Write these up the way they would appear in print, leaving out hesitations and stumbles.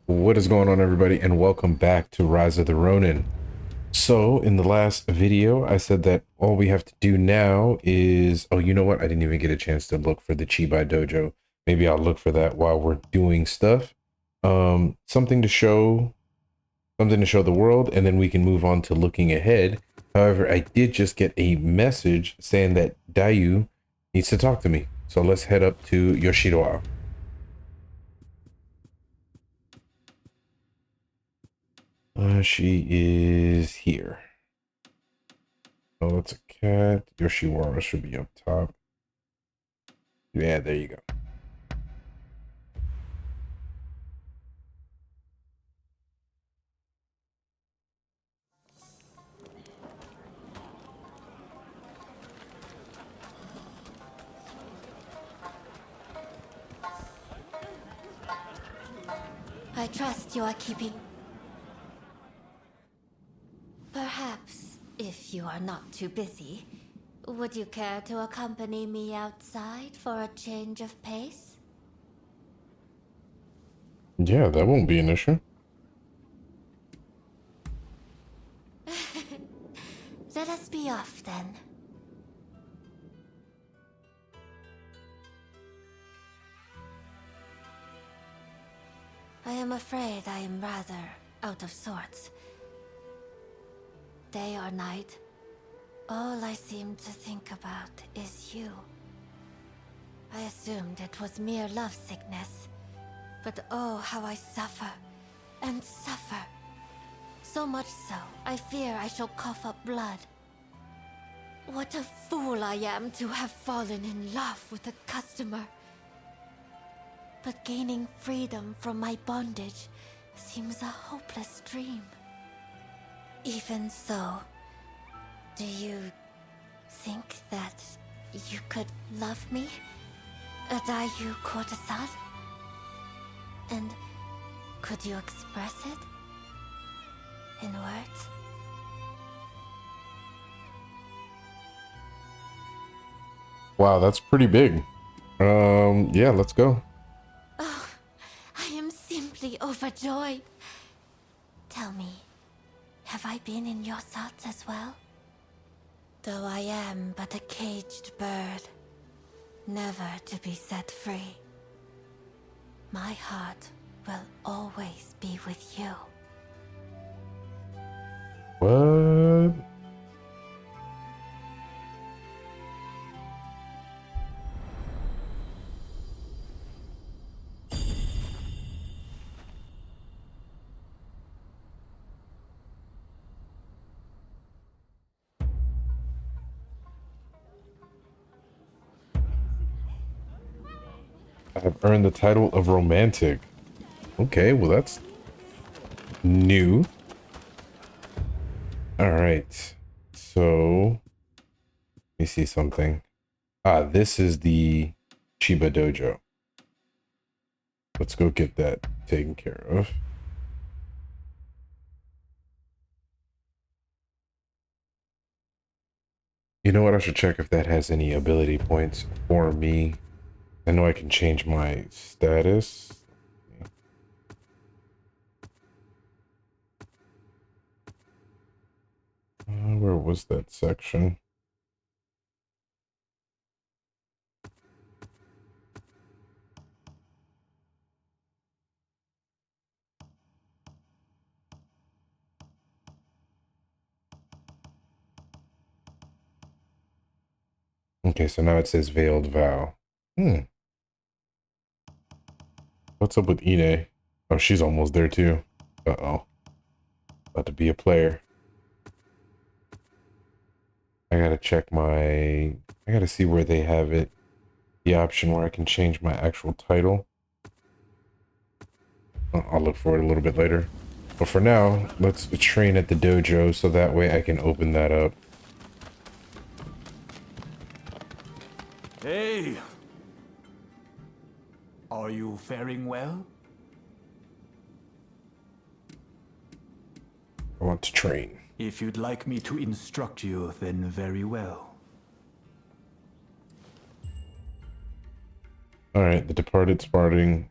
What is going on, everybody, and welcome back to Rise of the Ronin. So in the last video I said that all we have to do now is, oh, you know what, I didn't even get a chance to look for the Chibai Dojo. Maybe I'll look for that while we're doing stuff. Something to show the world, and then we can move on to looking ahead. However, I did just get a message saying that Dayu needs to talk to me, so let's head up to Yoshidoa. She is here. Oh, it's a cat. Yoshiwara should be up top. Yeah, there you go. I trust you are keeping... Perhaps, if you are not too busy, would you care to accompany me outside for a change of pace? Yeah, that won't be an issue. Let us be off then. I am afraid I am rather out of sorts. Day or night, all I seem to think about is you. I assumed it was mere lovesickness, but oh, how I suffer and suffer. So much so, I fear I shall cough up blood. What a fool I am to have fallen in love with a customer. But gaining freedom from my bondage seems a hopeless dream. Even so, do you think that you could love me? Dayu courtesan? And could you express it in words? Wow, that's pretty big. Yeah, let's go. Oh, I am simply overjoyed. Tell me, have I been in your thoughts as well? Though I am but a caged bird, never to be set free, my heart will always be with you. What? I have earned the title of romantic. Okay, well that's new. All right. So, let me see something. Ah, this is the Chiba Dojo. Let's go get that taken care of. You know what? I should check if that has any ability points for me. I know I can change my status. Where was that section? Okay, so now it says Veiled Vow. What's up with Ine? Oh, she's almost there too. Uh-oh. About to be a player. I gotta check my... I gotta see where they have it. The option where I can change my actual title. I'll look for it a little bit later. But for now, let's train at the dojo so that way I can open that up. Hey! Are you faring well? I want to train. If you'd like me to instruct you, then very well. Alright, the departed sparring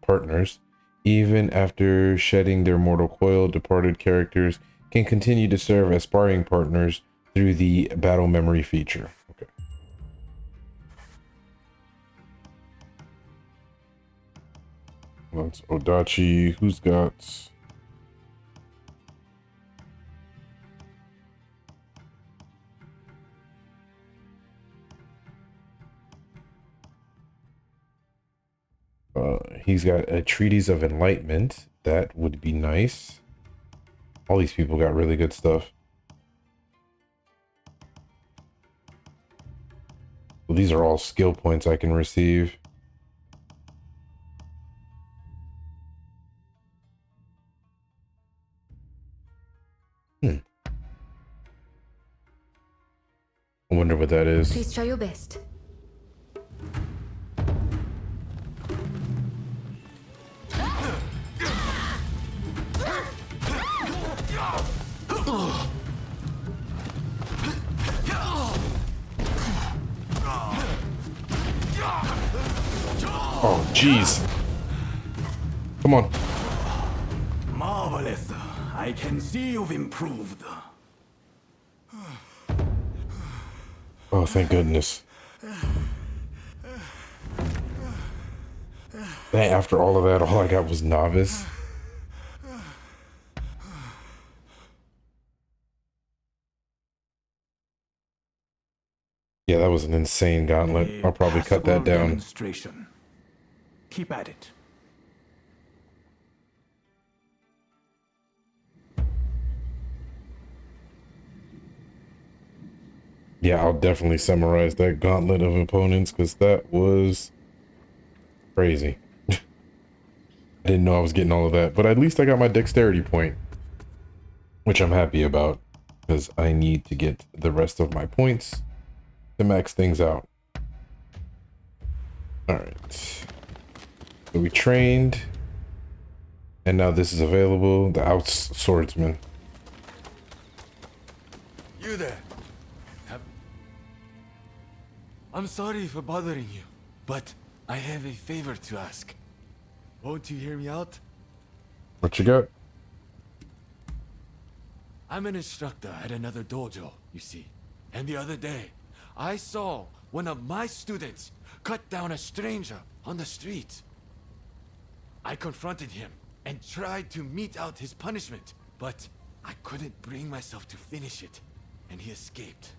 partners. Even after shedding their mortal coil, departed characters can continue to serve as sparring partners through the battle memory feature. Okay. That's Odachi. Who's got... he's got a Treatise of Enlightenment. That would be nice. All these people got really good stuff. Well, these are all skill points I can receive. I wonder what that is. Please try your best. Oh, jeez. Come on. Marvelous. I can see you've improved. Oh, thank goodness. Dang, after all of that, all I got was novice. Yeah, that was an insane gauntlet. I'll probably cut that down. Demonstration. Keep at it. Yeah, I'll definitely summarize that gauntlet of opponents because that was crazy. I didn't know I was getting all of that, but at least I got my dexterity point, which I'm happy about because I need to get the rest of my points to max things out. All right. So we trained, and now this is available. The out swordsman. You there? I'm sorry for bothering you, but I have a favor to ask. Won't you hear me out? What you got? I'm an instructor at another dojo, you see. And the other day, I saw one of my students cut down a stranger on the street. I confronted him and tried to mete out his punishment, but I couldn't bring myself to finish it, and he escaped.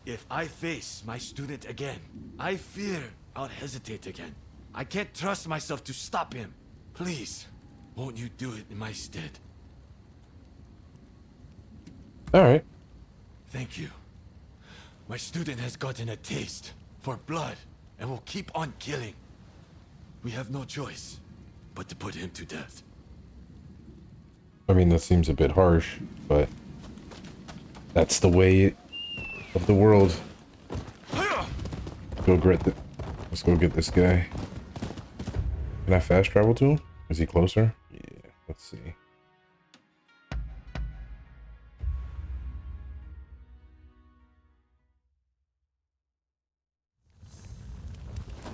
If I face my student again, I fear I'll hesitate again. I can't trust myself to stop him. Please, won't you do it in my stead? All right. Thank you. My student has gotten a taste for blood and will keep on killing. We have no choice but to put him to death. I mean, that seems a bit harsh, but that's the way of the world. Let's go get this guy. Can I fast travel to him? Is he closer? Yeah, let's see.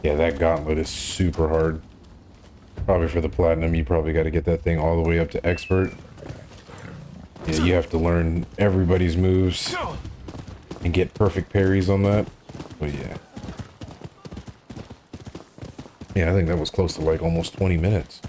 Yeah, that gauntlet is super hard. Probably for the platinum, you probably got to get that thing all the way up to expert. Yeah, you have to learn everybody's moves and get perfect parries on that. But yeah. Yeah, I think that was close to like almost 20 minutes.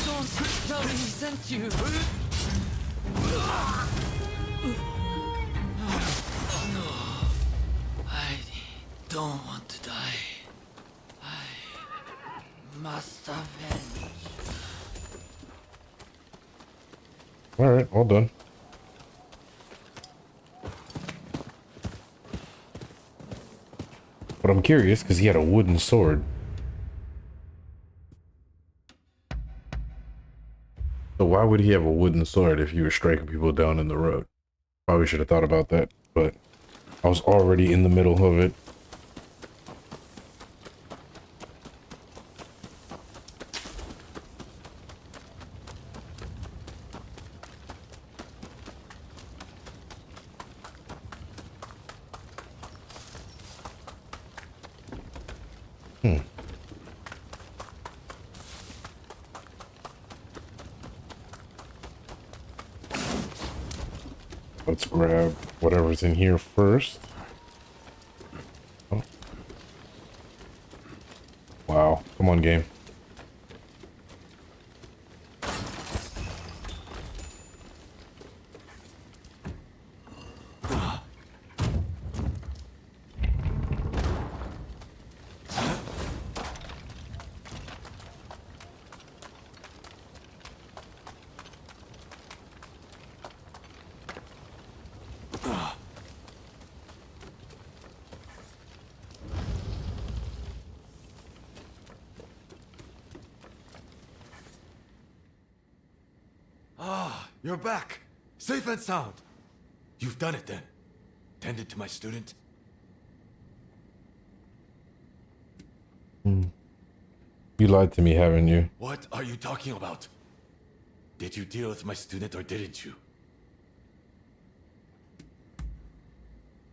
Don't tell me he sent you. No, I don't want to die. I must avenge. All right, all done. What I'm curious because he had a wooden sword. So why would he have a wooden sword if he was striking people down in the road? Probably should have thought about that, but I was already in the middle of it. Let's grab whatever's in here first. Oh. Wow. Come on, game. You're back, safe and sound. You've done it then. Tended to my student. You lied to me, haven't you? What are you talking about? Did you deal with my student or didn't you?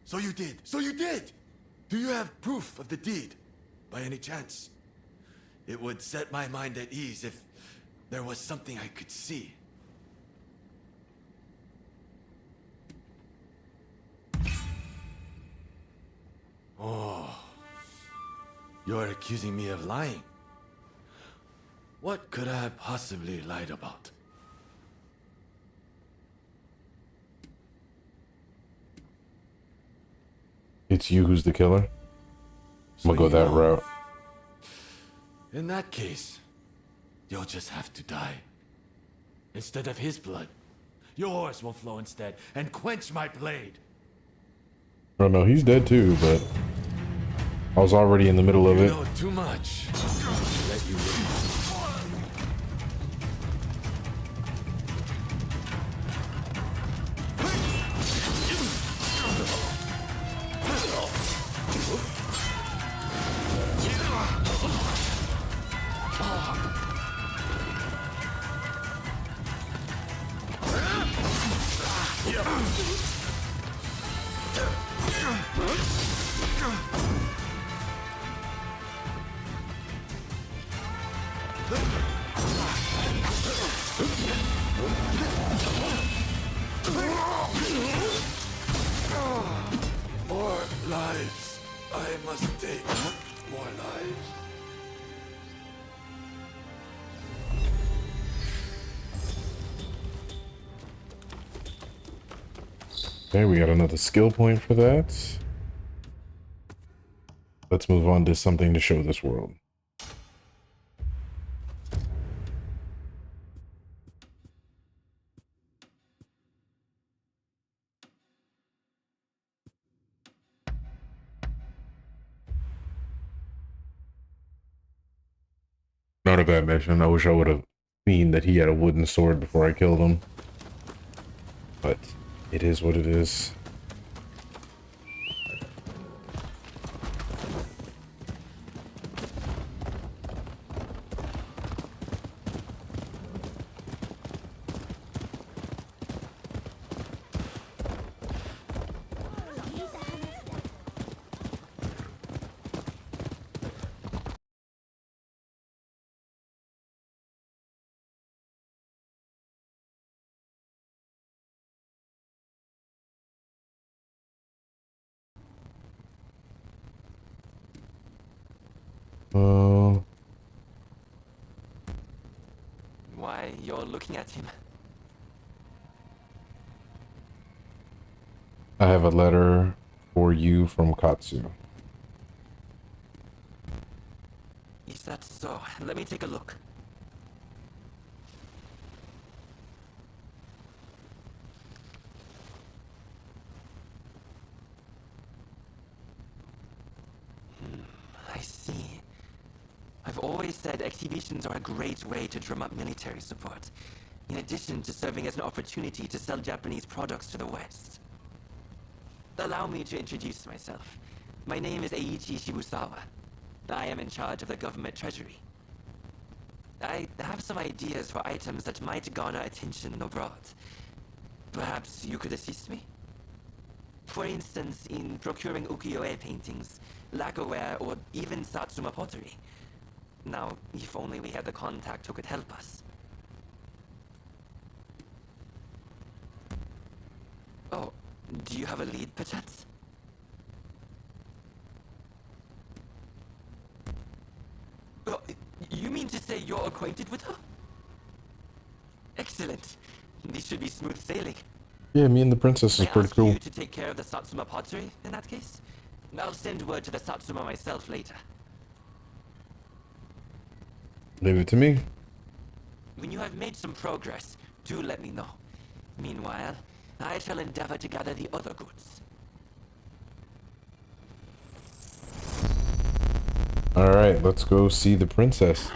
So you did. So you did! Do you have proof of the deed, by any chance? It would set my mind at ease if there was something I could see. Oh. You're accusing me of lying. What could I have possibly lied about? It's you who's the killer? So I'm gonna go you that know. route. In that case, you'll just have to die. Instead of his blood, yours will flow instead and quench my blade. Oh no, he's dead too, but I was already in the middle of You it. know too much. Let you live. More lives. I must take more lives. Okay, we got another skill point for that. Let's move on to something to show this world. Not a bad mission. I wish I would have seen that he had a wooden sword before I killed him. But it is what it is. Why, you're looking at him. I have a letter for you from Katsu. Is that so? Let me take a look. I see. I've always said exhibitions are a great way to drum up military support, in addition to serving as an opportunity to sell Japanese products to the West. Allow me to introduce myself. My name is Eiichi Shibusawa. I am in charge of the government treasury. I have some ideas for items that might garner attention abroad. Perhaps you could assist me? For instance, in procuring ukiyo-e paintings, lacquerware, or even Satsuma pottery. Now, if only we had the contact who could help us. Oh, do you have a lead, perchance? Oh, you mean to say you're acquainted with her? Excellent. This should be smooth sailing. Yeah, me and the princess is May I pretty ask cool. you to take care of the Satsuma pottery, in that case? I'll send word to the Satsuma myself later. Leave it to me. When you have made some progress, do let me know. Meanwhile, I shall endeavor to gather the other goods. All right, let's go see the princess.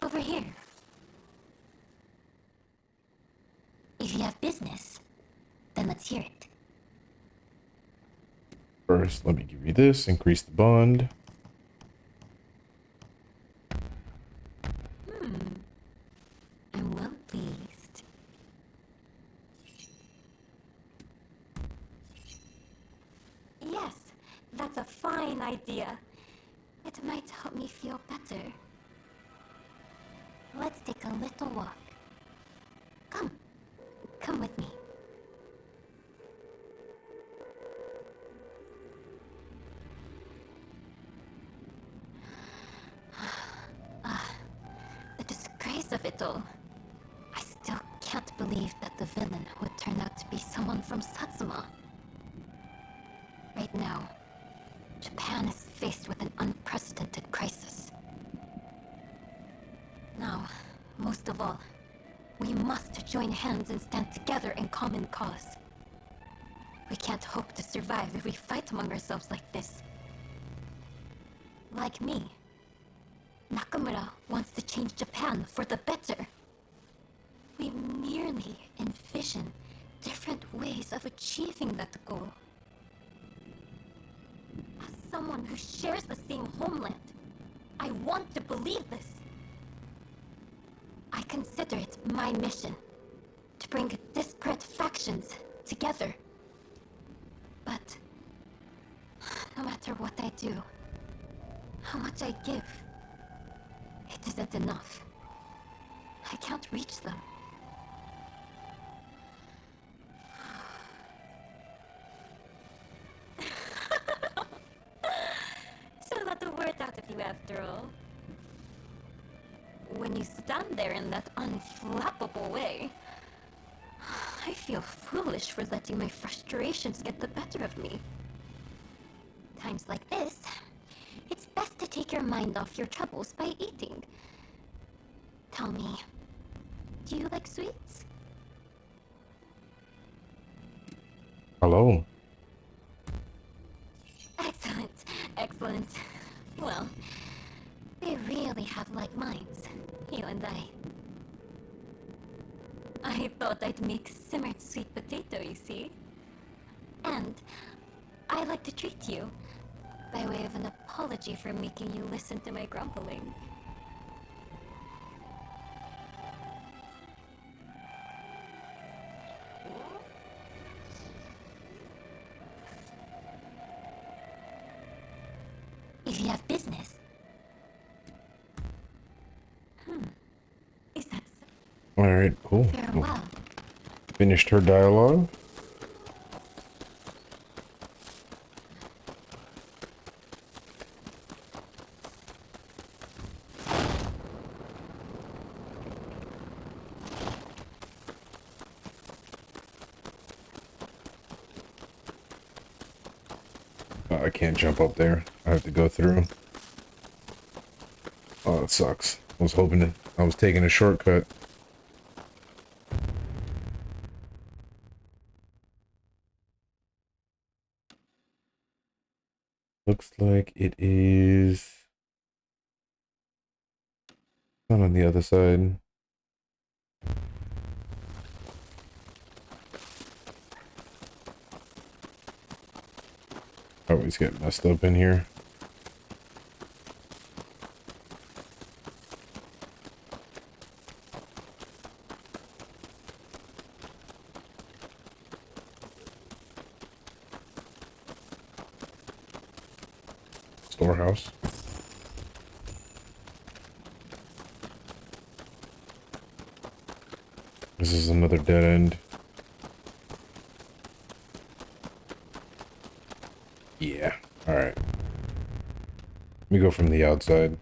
Over here. If you have business, then let's hear it. First, let me give you this. Increase the bond. I'm well pleased. Yes, that's a fine idea. It might help me feel better. Let's take a little walk. Come with me. The disgrace of it all. I still can't believe that the villain would turn out to be someone from Satsuma. Right now, Japan is faced with an unprecedented crisis. Now, most of all, we must join hands and stand together in common cause. We can't hope to survive if we fight among ourselves like this. Like me, Nakamura wants to change Japan for the better. We merely envision different ways of achieving that goal. As someone who shares the same homeland, I want to believe this. I consider it my mission to bring disparate factions together. But no matter what I do, how much I give, it isn't enough. I can't reach them. So let the word out of you after all. When you stand there in that unflappable way, I feel foolish for letting my frustrations get the better of me. Times like this, it's best to take your mind off your troubles by eating. Tell me, do you like sweets? Hello. Excellent, excellent. Well, we really have like minds, you and I. I thought I'd make simmered sweet potato, you see. And I like to treat you by way of an apology for making you listen to my grumbling. If you have business. Is that so? All right, cool. Farewell. Finished her dialogue. I can't jump up there. I have to go through. Oh, that sucks. I was taking a shortcut. Looks like it is not on the other side. Always get messed up in here. Storehouse. This is another dead end. Yeah. All right. Let me go from the outside.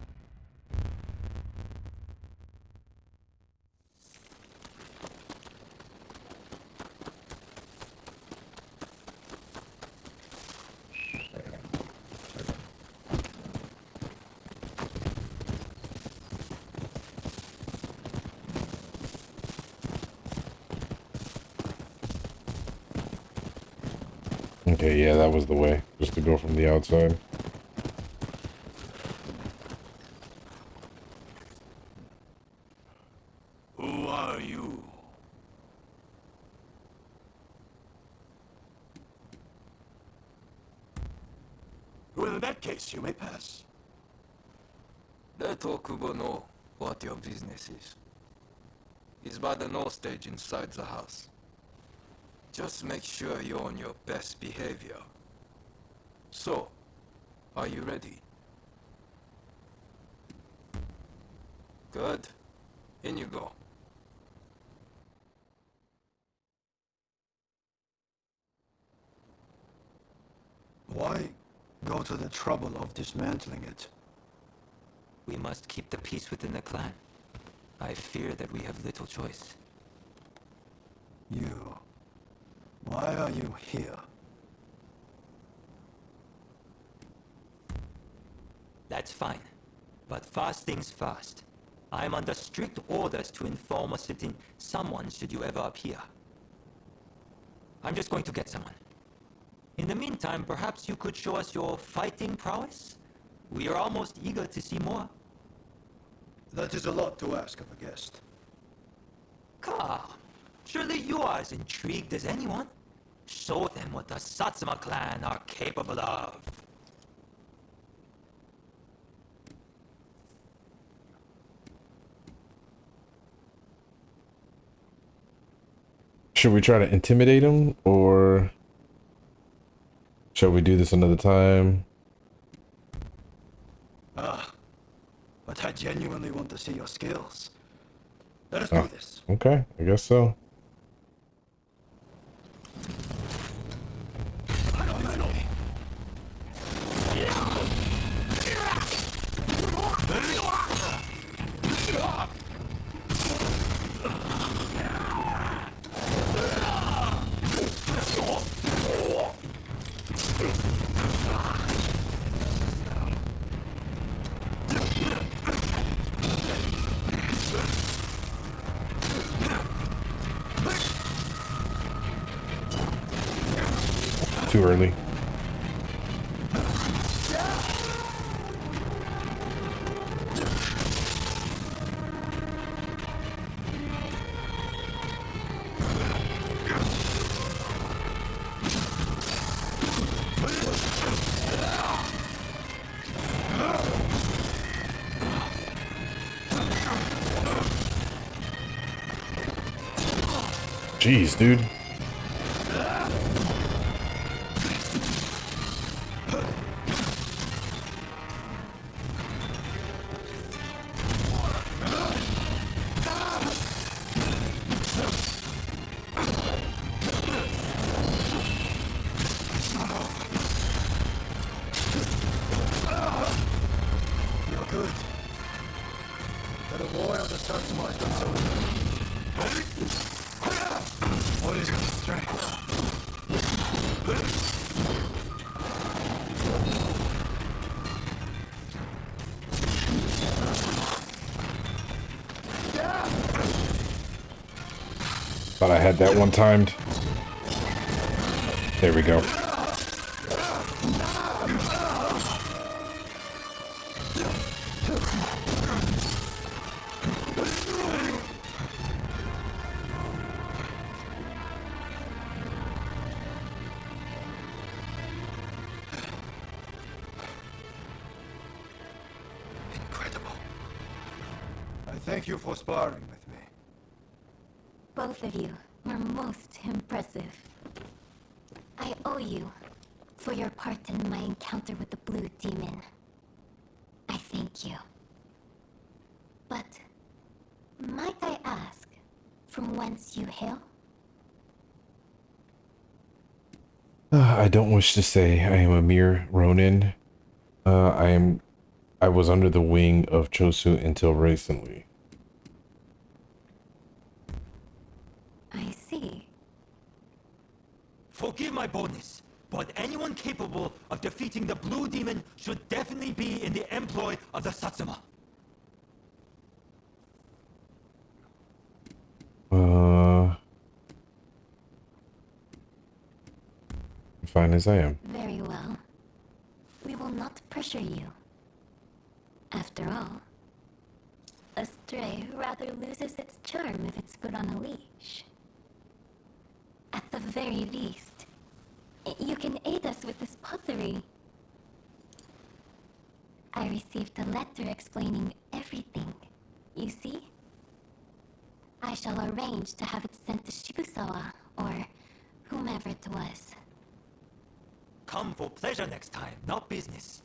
Okay, yeah, that was the way. Just to go from the outside. Who are you? Well, in that case, you may pass. Let Okubo know what your business is. He's by the north stage inside the house. Just make sure you're on your best behavior. So, are you ready? Good. In you go. Why go to the trouble of dismantling it? We must keep the peace within the clan. I fear that we have little choice. You... Why are you here? That's fine. But first things first. I'm under strict orders to inform us if someone should you ever appear. I'm just going to get someone. In the meantime, perhaps you could show us your fighting prowess? We are almost eager to see more. That is a lot to ask of a guest. Come. Surely you are as intrigued as anyone. Show them what the Satsuma clan are capable of. Should we try to intimidate him, or shall we do this another time? But I genuinely want to see your skills. Let us do this. Okay, I guess so. Too early. Jeez, dude. Thought I had that one timed. There we go. Incredible. I thank you for sparring with me. Both of you were most impressive. I owe you for your part in my encounter with the Blue Demon. I thank you. But might I ask from whence you hail? I don't wish to say. I am a mere Ronin. I was under the wing of Chosu until recently. I see. Forgive my boldness, but anyone capable of defeating the Blue Demon should definitely be in the employ of the Satsuma. Fine as I am. Very well. We will not pressure you. After all, a stray rather loses its charm if it's put on a leash. At the very least, you can aid us with this pottery. I received a letter explaining everything, you see? I shall arrange to have it sent to Shibusawa, or whomever it was. Come for pleasure next time, not business.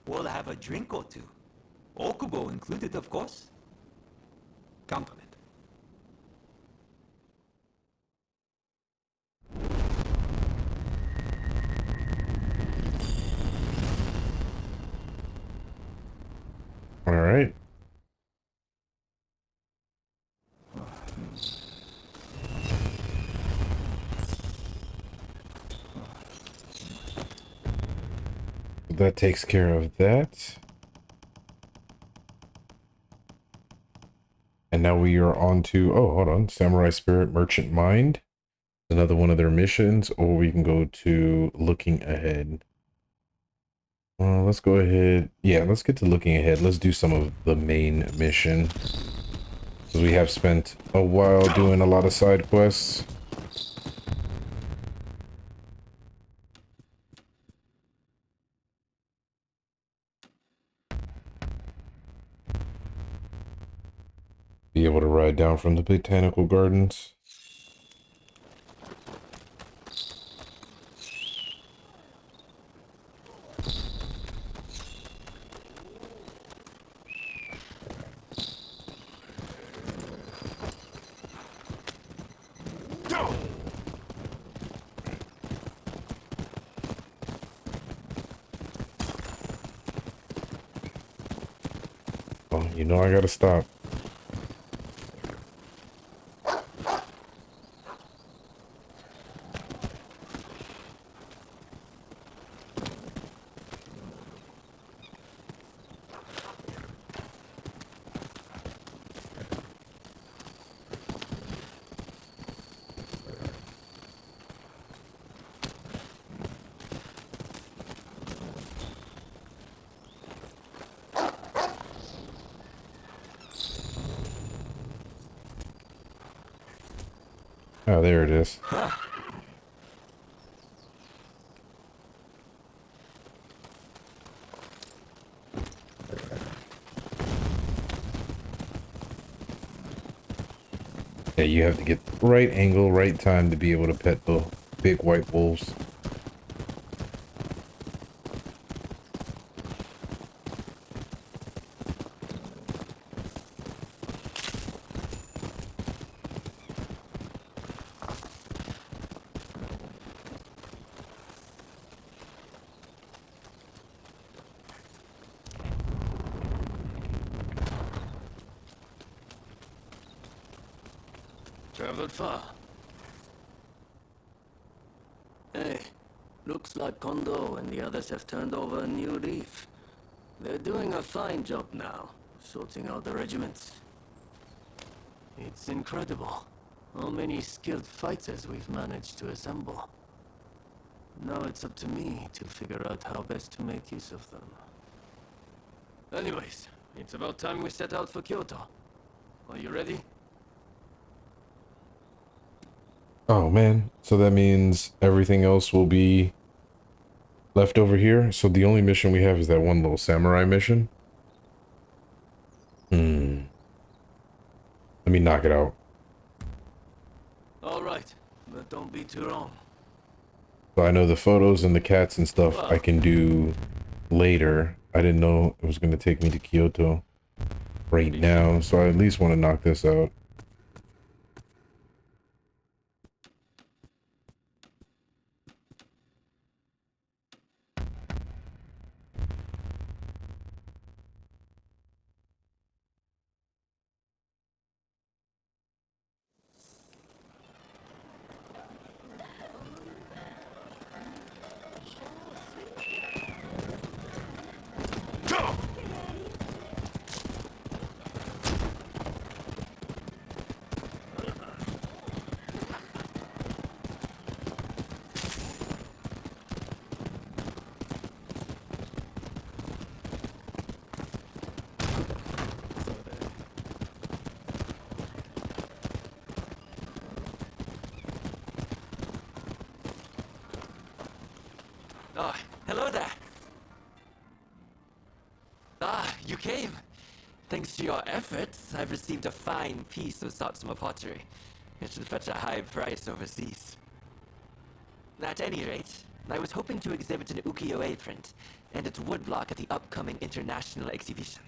We'll have a drink or two. Okubo included, of course. Count on it. All right. That takes care of that. And now we are on to, oh, hold on, Samurai Spirit Merchant Mind. Another one of their missions, or we can go to looking ahead. Let's go ahead. Yeah, let's get to looking ahead. Let's do some of the main mission. Because we have spent a while doing a lot of side quests. Be able to ride down from the botanical gardens. Oh, you know I gotta stop. Oh, there it is. Yeah, you have to get the right angle, right time to be able to pet the big white wolves. Traveled far. Hey, looks like Kondo and the others have turned over a new leaf. They're doing a fine job now, sorting out the regiments. It's incredible. How many skilled fighters we've managed to assemble. Now it's up to me to figure out how best to make use of them. Anyways, it's about time we set out for Kyoto. Are you ready? Oh man, so that means everything else will be left over here. So the only mission we have is that one little samurai mission. Let me knock it out. Alright, but don't be too wrong. So I know the photos and the cats and stuff I can do later. I didn't know it was going to take me to Kyoto right now, so I at least want to knock this out. Oh, hello there. Ah, you came. Thanks to your efforts, I've received a fine piece of Satsuma pottery. It should fetch a high price overseas. At any rate, I was hoping to exhibit an ukiyo-e print and its woodblock at the upcoming international exhibition.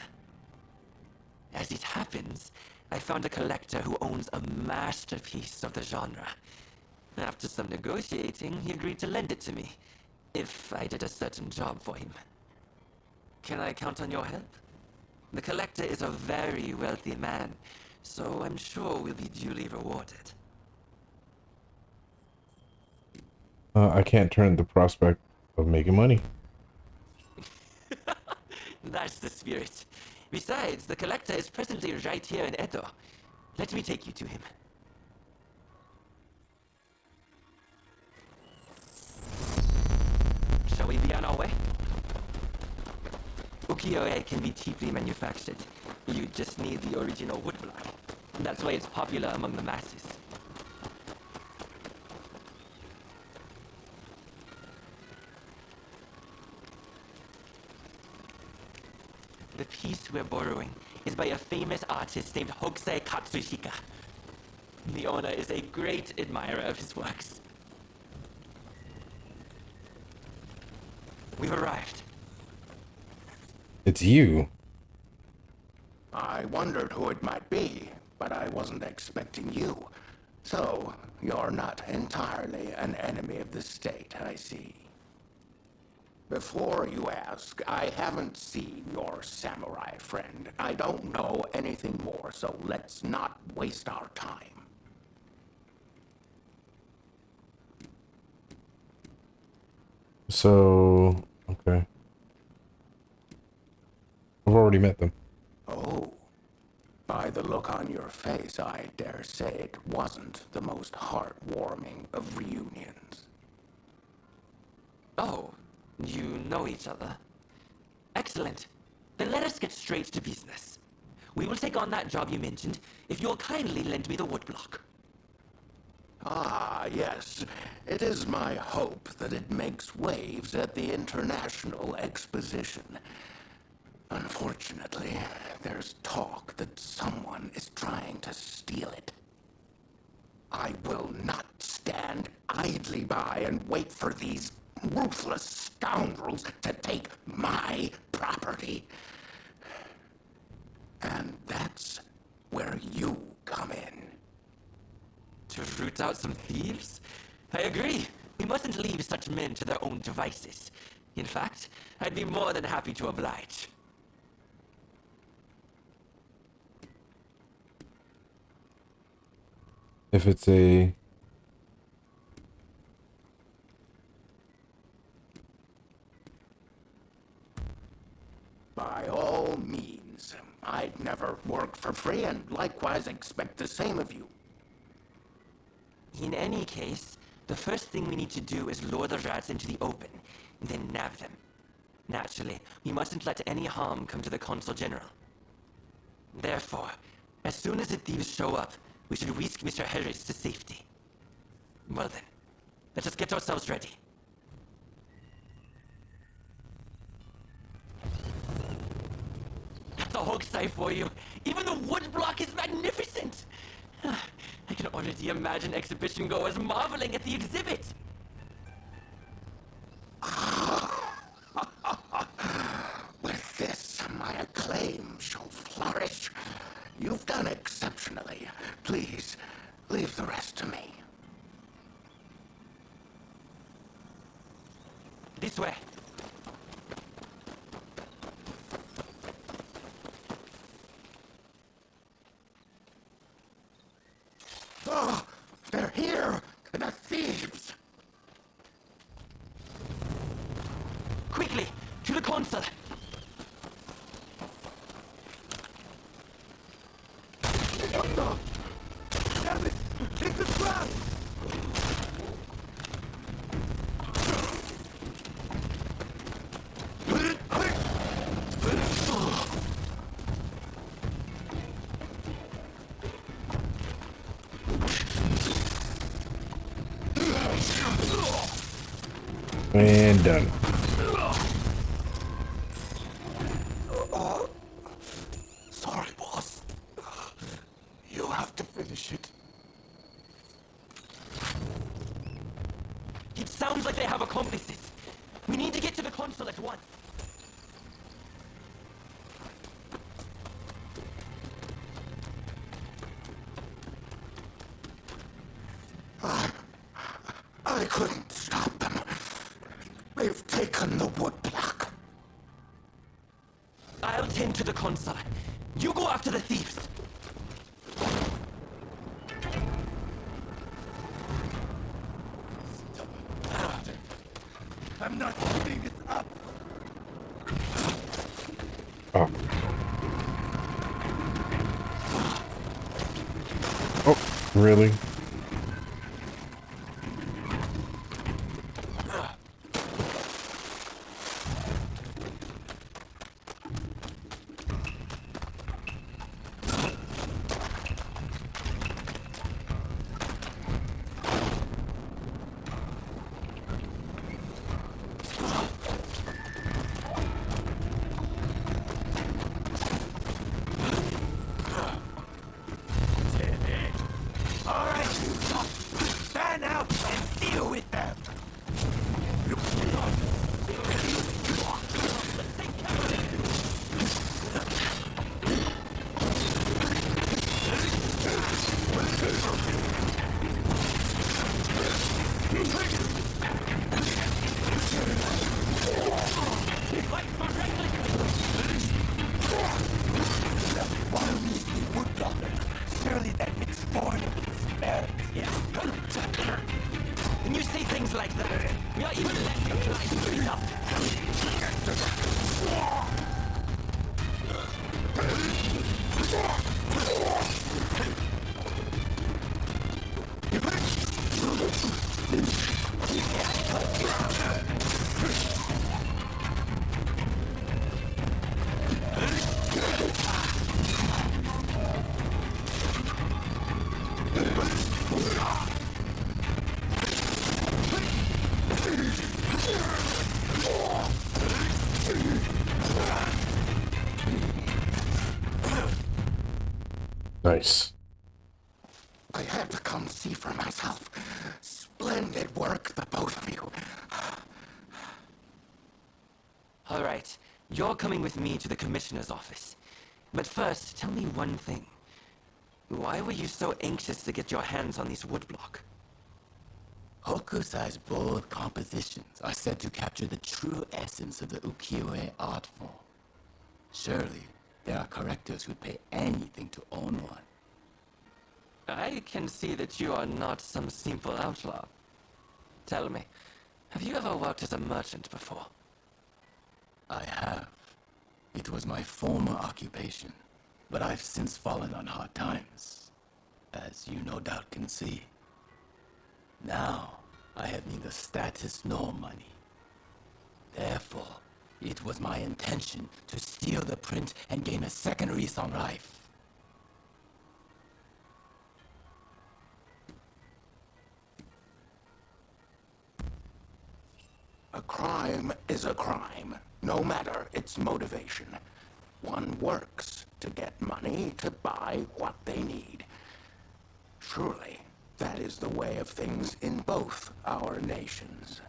As it happens, I found a collector who owns a masterpiece of the genre. After some negotiating, he agreed to lend it to me, if I did a certain job for him. Can I count on your help? The collector is a very wealthy man, so I'm sure we'll be duly rewarded. I can't turn the prospect of making money. That's the spirit. Besides, the collector is presently right here in Edo. Let me take you to him. Shall we be on our way? Ukiyo-e can be cheaply manufactured. You just need the original woodblock. That's why it's popular among the masses. The piece we're borrowing is by a famous artist named Hokusai Katsushika. The owner is a great admirer of his works. We've arrived. It's you. I wondered who it might be, but I wasn't expecting you. So, you're not entirely an enemy of the state, I see. Before you ask, I haven't seen your samurai friend. I don't know anything more, so let's not waste our time. So, okay. I've already met them. Oh. By the look on your face, I dare say it wasn't the most heartwarming of reunions. Oh, you know each other. Excellent. Then let us get straight to business. We will take on that job you mentioned if you'll kindly lend me the woodblock. Ah, yes. It is my hope that it makes waves at the International Exposition. Unfortunately, there's talk that someone is trying to steal it. I will not stand idly by and wait for these ruthless scoundrels to take my property. And that's where you come in. To root out some thieves? I agree. We mustn't leave such men to their own devices. In fact, I'd be more than happy to oblige. If it's a... By all means. I'd never work for free and likewise expect the same of you. In any case, the first thing we need to do is lure the rats into the open, and then nab them. Naturally, we mustn't let any harm come to the Consul General. Therefore, as soon as the thieves show up, we should whisk Mr. Harris to safety. Well then, let us get ourselves ready. That's a hoaxie for you. Even the wood block is magnificent. I can already imagine exhibition goers marveling at the exhibit. With this, my acclaim shall flourish. You've done exceptionally. Please, leave the rest to me. This way. Oh, they're here! The thieves! Quickly, to the consul. Damn it! Take the trap! And done. Sorry, boss. You have to finish it. It sounds like they have accomplices. We need to get to the consul at once. I couldn't stop them. They've taken the woodblock. I'll tend to the consul. You go after the thieves. I'm not giving this up. Oh. Oh, really? Stand out and deal with them. Surely that it's born of despair. When you say things like that, we are even less inclined to beat up. Nice. I had to come see for myself. Splendid work, the both of you. All right, you're coming with me to the commissioner's office. But first, tell me one thing. Why were you so anxious to get your hands on these woodblock? Hokusai's bold compositions are said to capture the true essence of the ukiyo-e art form. Surely, there are collectors who'd pay anything to own one. I can see that you are not some simple outlaw. Tell me, have you ever worked as a merchant before? I have. It was my former occupation, but I've since fallen on hard times, as you no doubt can see. Now, I have neither status nor money. Therefore, it was my intention to steal the print and gain a second lease on life. A crime is a crime, no matter its motivation. One works to get money to buy what they need. Surely, that is the way of things in both our nations.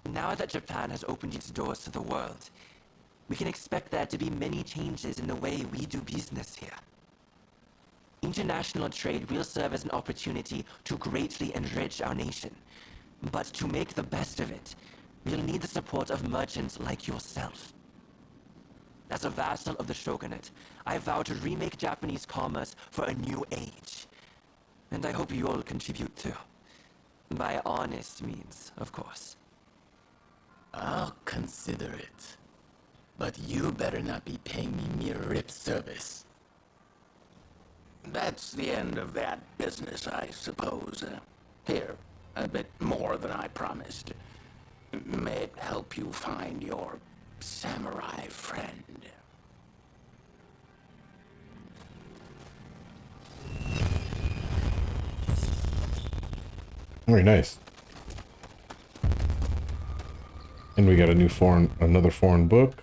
Now that Japan has opened its doors to the world, we can expect there to be many changes in the way we do business here. International trade will serve as an opportunity to greatly enrich our nation. But to make the best of it, we'll need the support of merchants like yourself. As a vassal of the shogunate, I vow to remake Japanese commerce for a new age. And I hope you'll contribute too. By honest means, of course. I'll consider it. But you better not be paying me mere lip service. That's the end of that business, I suppose. Here, a bit more than I promised. May it help you find your samurai friend. Very nice. And we got another foreign book.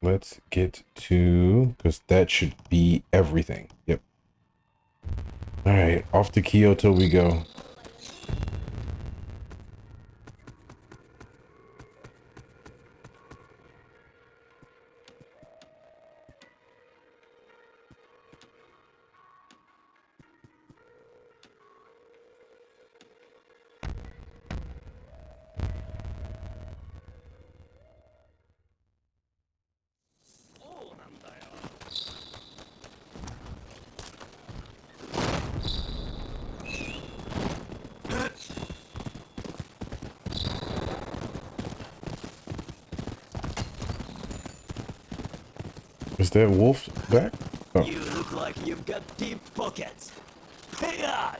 Let's get to, because that should be everything. Yep. All right, off to Kyoto we go. Is that wolf back? Oh. You look like you've got deep pockets. Hang on!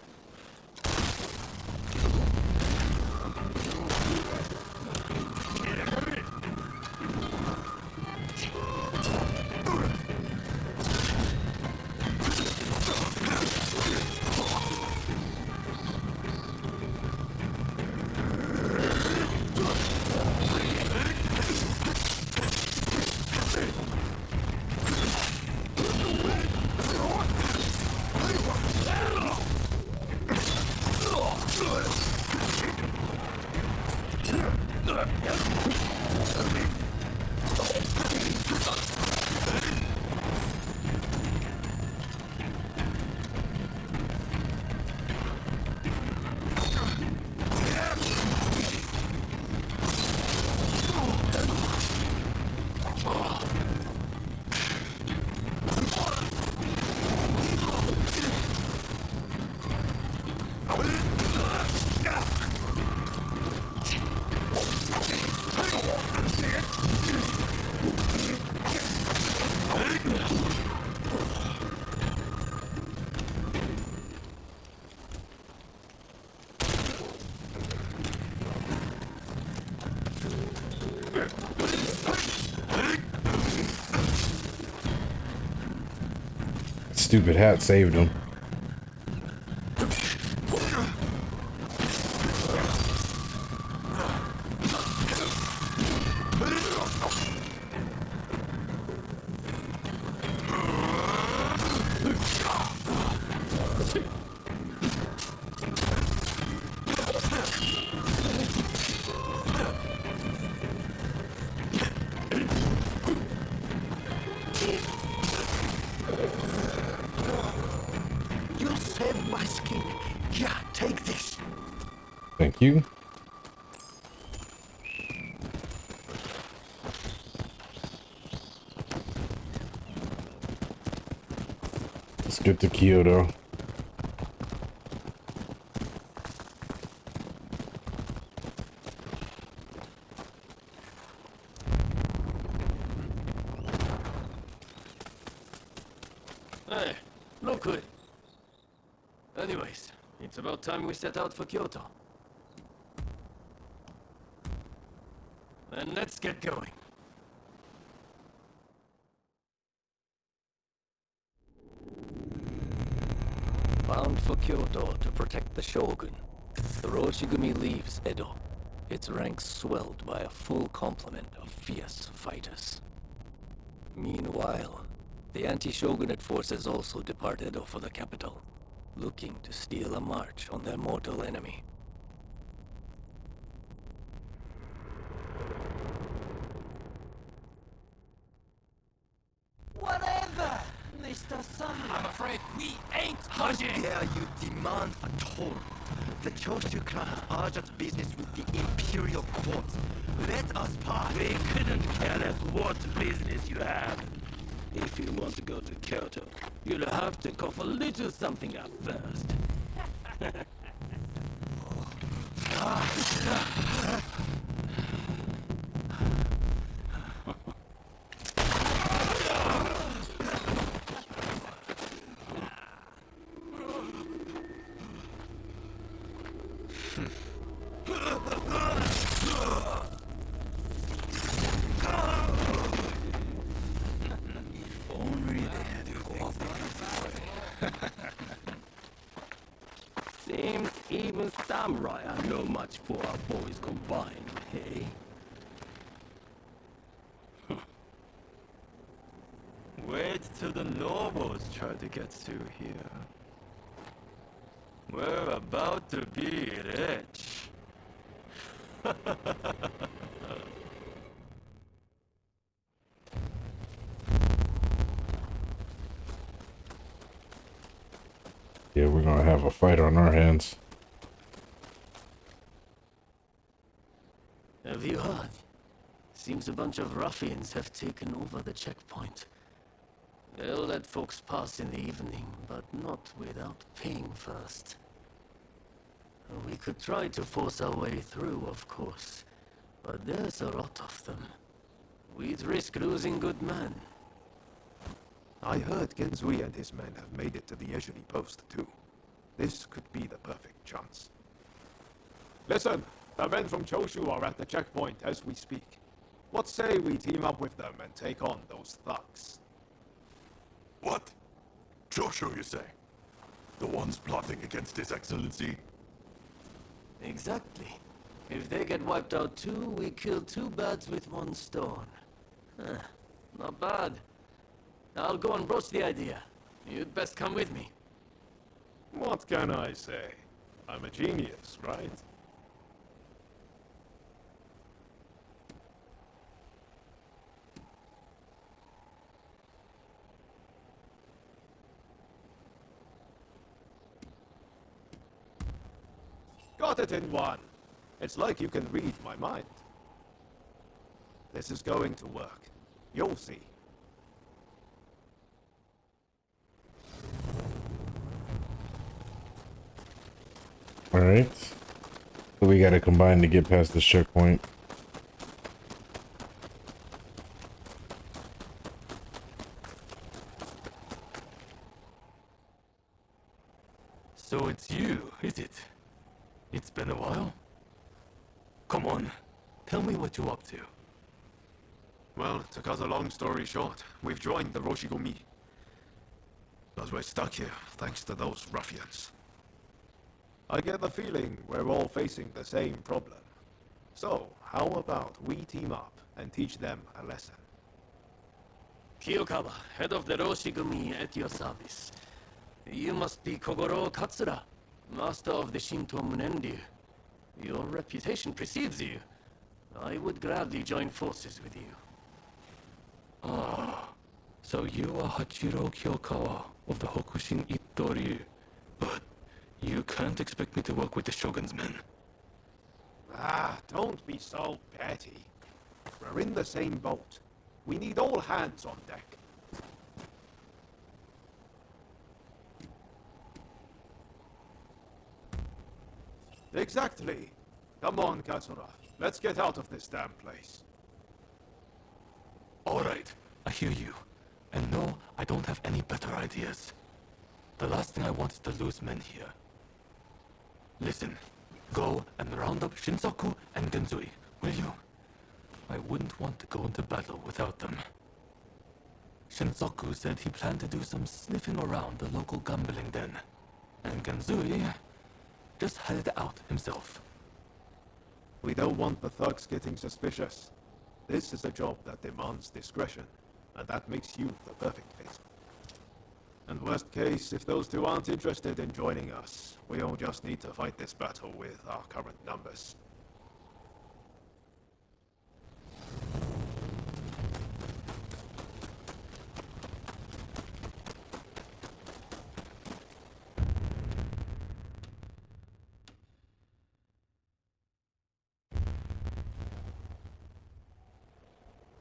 Stupid hat saved him. Thank you. Let's get to Kyoto. Hey, look good. Anyways, it's about time we set out for Kyoto. Then let's get going. Bound for Kyoto to protect the Shogun, the Roshigumi leaves Edo, its ranks swelled by a full complement of fierce fighters. Meanwhile, the anti-shogunate forces also depart Edo for the capital, looking to steal a march on their mortal enemy. Whatever, Mr. Samurai. I'm afraid we ain't How budging! dare you demand a toll? The Choshu clan has urgent business with the Imperial Court. Let us pass. We couldn't care less what business you have. If you want to go to Kyoto, you'll have to cough a little something up first. Only they had cooperated. Seems even samurai are no match for our boys combined, hey? Wait till the nobles try to get through here. We're about to be rich. Yeah, we're gonna have a fight on our hands. Have you heard? Seems a bunch of ruffians have taken over the checkpoint. They'll let folks pass in the evening, but not without paying first. We could try to force our way through, of course, but there's a lot of them. We'd risk losing good men. I heard Genzui and his men have made it to the Yezhuri post too. This could be the perfect chance. Listen, the men from Choshu are at the checkpoint as we speak. What say we team up with them and take on those thugs? What? Choshu, you say? The ones plotting against His Excellency? Exactly. If they get wiped out too, we kill two birds with one stone. Huh, not bad. I'll go and broach the idea. You'd best come with me. What can I say? I'm a genius, right? Got it in one. It's like you can read my mind. This is going to work. You'll see. Alright. So we gotta combine to get past this checkpoint. So it's you, is it? It's been a while? Come on, tell me what you're up to. Well, to cut a long story short, we've joined the Roshigumi. But we're stuck here, thanks to those ruffians. I get the feeling we're all facing the same problem. So, how about we team up and teach them a lesson? Kiyokawa, head of the Roshigumi, at your service. You must be Kogoro Katsura, master of the Shinto Munenryu. Your reputation precedes you. I would gladly join forces with you. Ah, so you are Hachiro Kiyokawa of the Hokushin Itto-ryu. But you can't expect me to work with the Shogun's men. Ah, don't be so petty. We're in the same boat. We need all hands on deck. Exactly. Come on, Katsura. Let's get out of this damn place. All right, I hear you. And no, I don't have any better ideas. The last thing I want is to lose men here. Listen, go and round up Shinsaku and Genzui, will you? I wouldn't want to go into battle without them. Shinsaku said he planned to do some sniffing around the local gambling den. And Genzui just headed out himself. We don't want the thugs getting suspicious. This is a job that demands discretion, and that makes you the perfect face. And worst case, if those two aren't interested in joining us, we'll just need to fight this battle with our current numbers.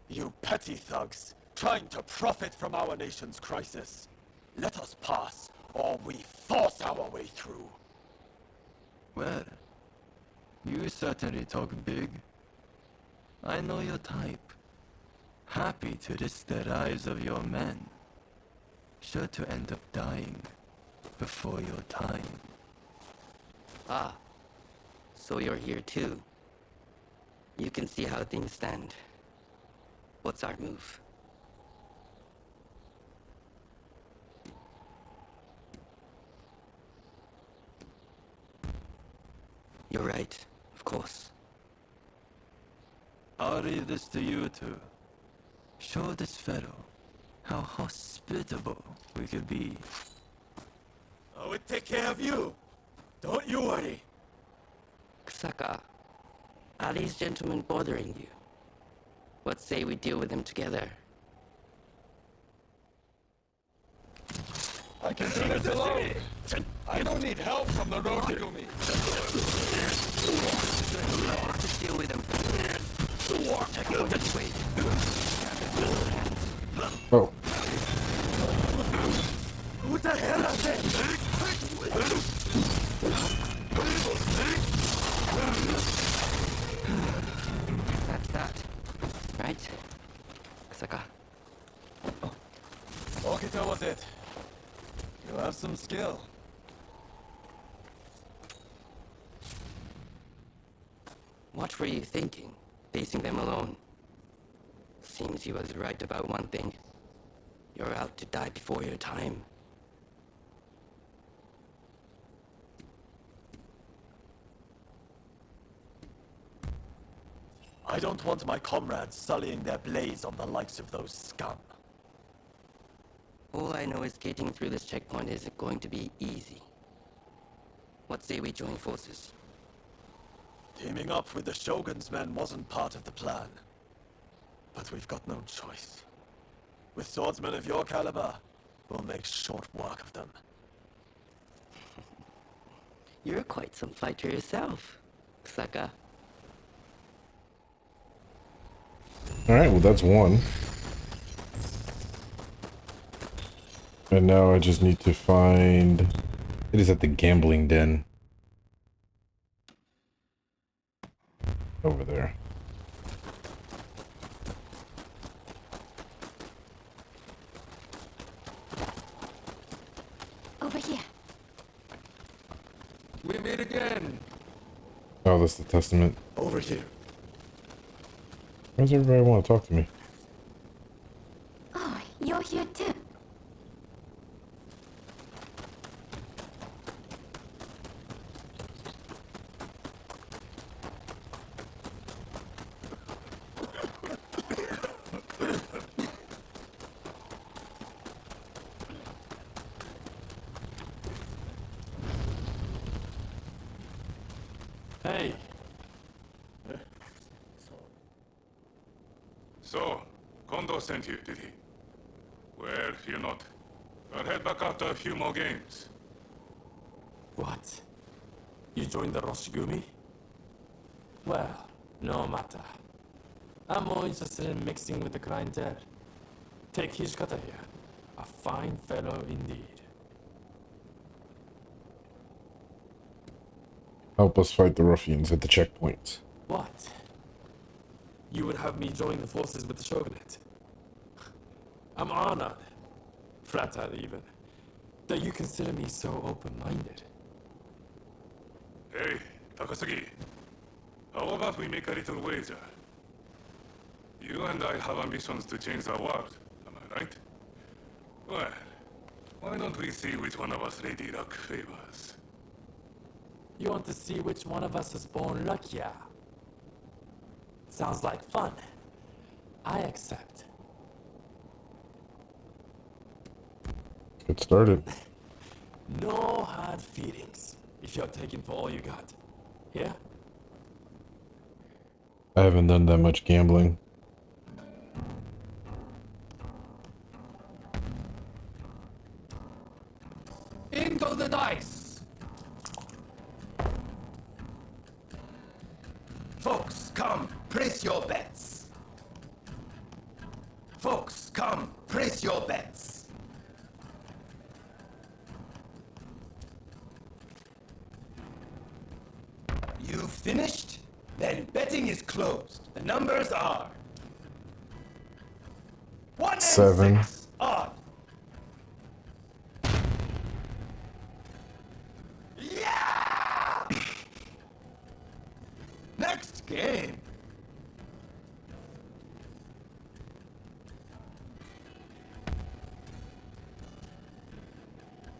You petty thugs, trying to profit from our nation's crisis. Let us pass, or we force our way through. Well, you certainly talk big. I know your type. Happy to risk the lives of your men. Sure to end up dying before your time. Ah, so you're here too. You can see how things stand. What's our move? You're right, of course. I'll leave this to you two. Show this fellow how hospitable we could be. I will take care of you. Don't you worry. Kusaka, are these gentlemen bothering you? What say we deal with them together? I can do it alone. I don't need help from the Ronin. Just deal with them. Checkpoint this way. Oh, What the hell is that? That's that. Right? Kusaka. Okita was it. You have some skill. What were you thinking, facing them alone? Seems you was right about one thing. You're out to die before your time. I don't want my comrades sullying their blaze on the likes of those scum. All I know is getting through this checkpoint isn't going to be easy. What say we join forces? Teaming up with the Shogun's men wasn't part of the plan. But we've got no choice. With swordsmen of your caliber, we'll make short work of them. You're quite some fighter yourself, Kusaka. all right. Well, that's one. And now I just need to find. It is at the gambling den. Over there. Over here. We meet again! Oh, that's the testament. Over here. Why does everybody want to talk to me? Oh, you're here too. Hey! So, Kondo sent you, did he? Well, fear not. I'll head back after a few more games. What? You joined the Roshigumi? Well, no matter. I'm more interested in mixing with the clientele. Take Hishikata here. A fine fellow indeed. Help us fight the ruffians at the checkpoints. What? You would have me join the forces with the Shogunate? I'm honored. Flattered even. that you consider me so open-minded. Hey, Takasugi. How about we make a little wager? You and I have ambitions to change the world, am I right? Well, why don't we see which one of us Lady Luck favors? You want to see which one of us is born luckier? Sounds like fun. I accept. Get started. No hard feelings, if you're taking for all you got. Yeah? I haven't done that much gambling. In go the dice! Folks, come, place your bets. Folks, come, place your bets. You finished? Then betting is closed. The numbers are 1 and 7. 6 odd. Yeah! Next game.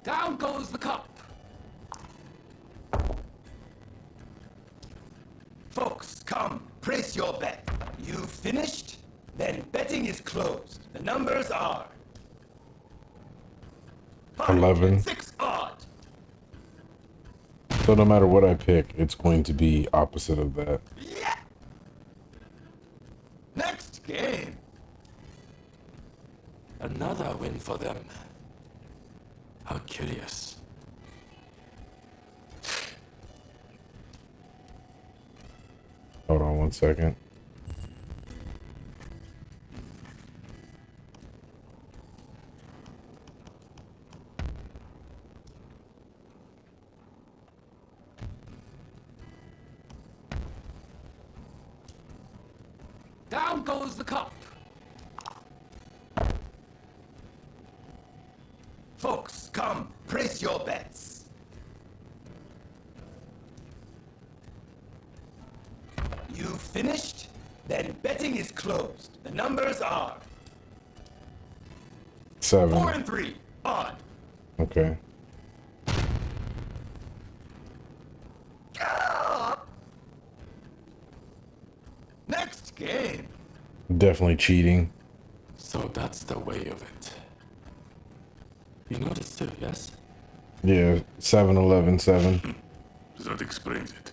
Down goes the cup! Folks, come, place your bet. You finished? Then betting is closed. The numbers are 5 11. and 6 odd. So no matter what I pick, it's going to be opposite of that. Yeah! Next game. Another win for them. How curious. Hold on 1 second. Down goes the cup! Folks, come, place your bets. You finished? Then betting is closed. The numbers are 7. 4 and 3 odd. Okay. Next game. Definitely cheating. So that's the way of it. You noticed too, yes? Yeah, 7, 11, 7. That explains it.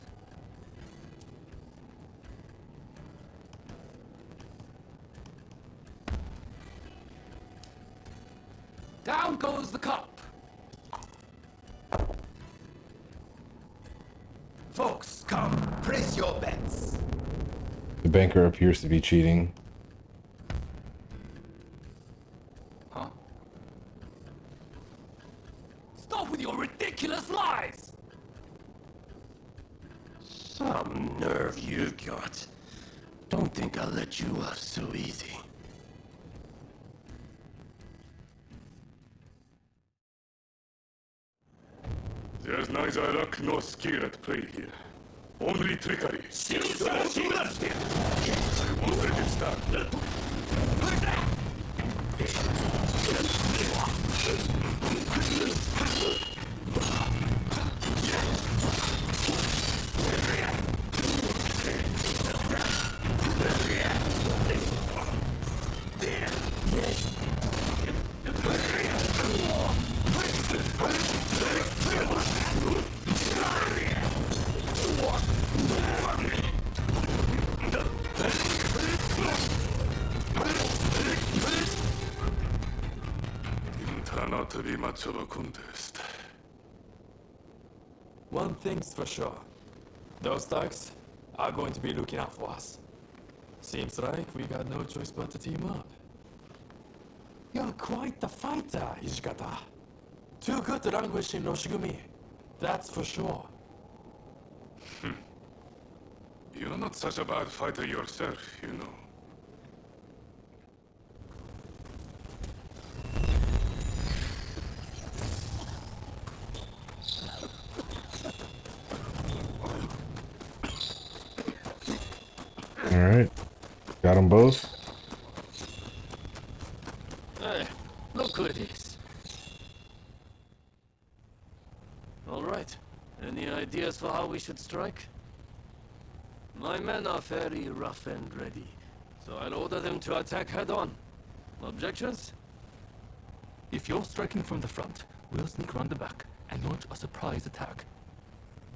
Down goes the cup! Folks, come, place your bets. The banker appears to be cheating. Huh? Stop with your ridiculous lies! Some nerve you've got. Don't think I'll let you off so easy. There's neither luck nor skill at play here. Only trickery. I won't let it stand. Didn't turn out to be much of a contest. One thing's for sure. Those thugs are going to be looking out for us. Seems like we got no choice but to team up. You're quite the fighter, Ishigata. Too good to languish in Noshigumi. That's for sure. You're not such a bad fighter yourself, you know. All right. Got them both. Hey, look who it is. All right. Any ideas for how we should strike? My men are very rough and ready, so I'll order them to attack head-on. Objections? If you're striking from the front, we'll sneak around the back and launch a surprise attack.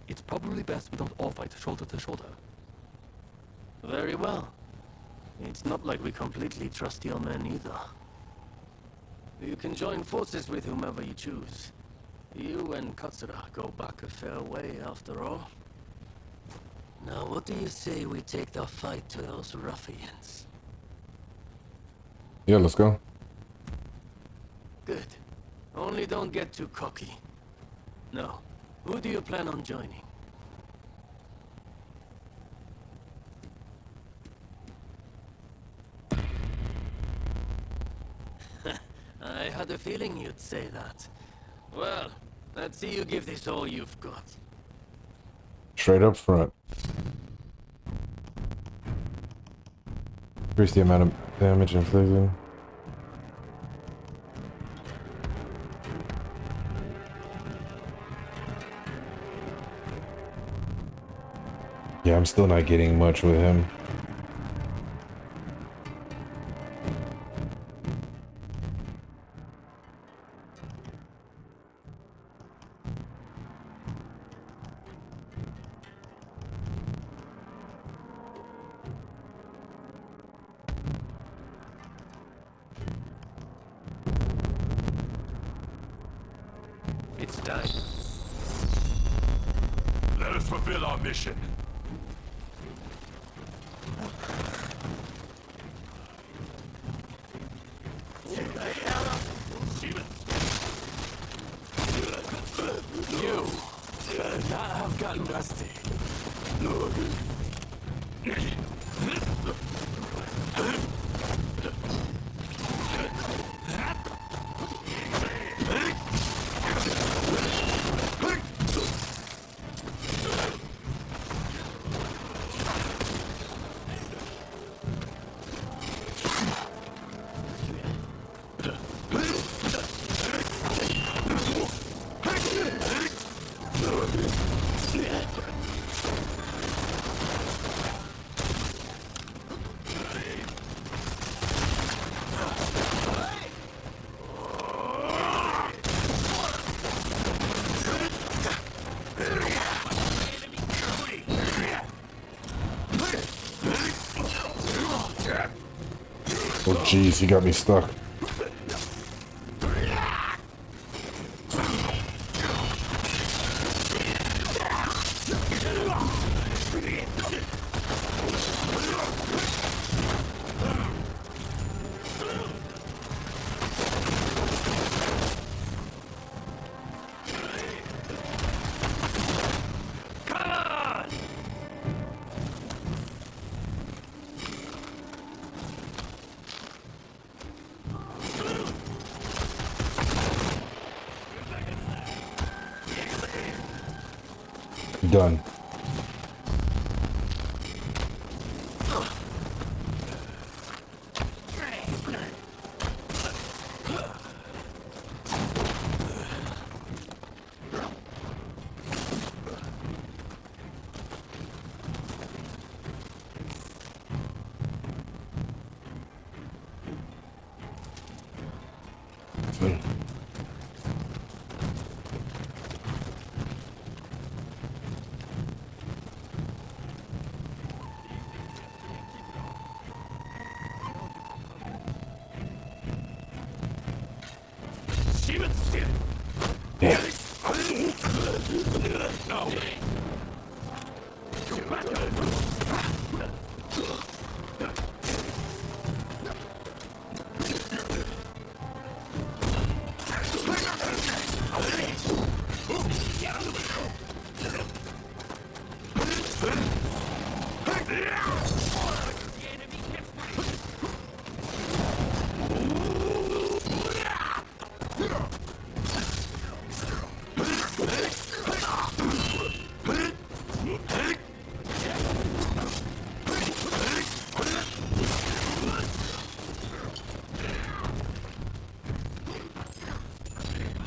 It's probably best we don't all fight shoulder to shoulder. Very well. It's not like we completely trust your men either. You can join forces with whomever you choose. You and Katsura go back a fair way, after all. Now, what do you say we take the fight to those ruffians? Yeah, let's go. Good. Only don't get too cocky. No. Who do you plan on joining? I had a feeling you'd say that. Well, let's see you give this all you've got. Straight up front. Increase the amount of damage inflicted. Yeah, I'm still not getting much with him. It's time. Let us fulfill our mission. You could not have gotten rusty. Oh jeez, he got me stuck. Done.